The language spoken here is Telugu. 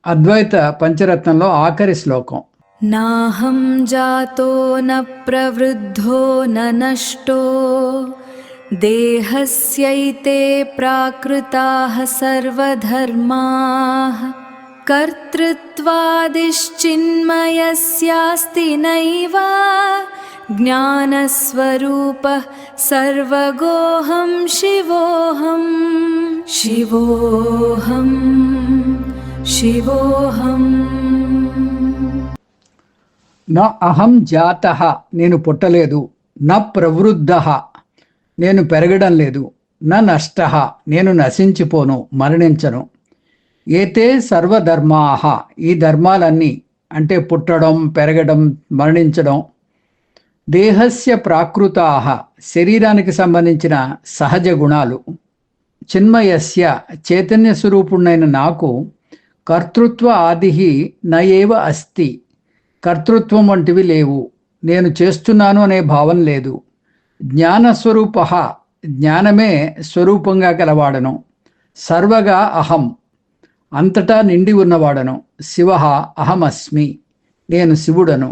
అద్వైత పంచరత్నంలో ఆఖరి శ్లోకం. నాహం జాతో న ప్రవృద్ధో న నష్టో దేహస్యైతే ప్రాకృతాః సర్వధర్మాః కర్తృత్వాదిశ్చిన్మయస్యాస్తి నైవ జ్ఞానస్వరూపః సర్వగోహం శివోహం శివోహం శివోహం. నా అహం జాతః నేను పుట్టలేదు, నా ప్రవృద్ధః నేను పెరగడం లేదు, నా నష్టః నేను నశించిపోను, మరణించను. ఏతే సర్వధర్మాః ఈ ధర్మాలన్నీ అంటే పుట్టడం, పెరగడం, మరణించడం, దేహస్య ప్రాకృతాః శరీరానికి సంబంధించిన సహజ గుణాలు, చిన్మయస్య చైతన్య స్వరూపుణ్ణైన నాకు కర్తృత్వ ఆదిహి నయేవ అస్తి కర్తృత్వం వంటివి లేవు, నేను చేస్తున్నాను అనే భావం లేదు. జ్ఞానస్వరూప జ్ఞానమే స్వరూపంగా కలవాడను. సర్వగా అహం అంతటా నిండి ఉన్నవాడను. శివ అహమస్మి నేను శివుడను.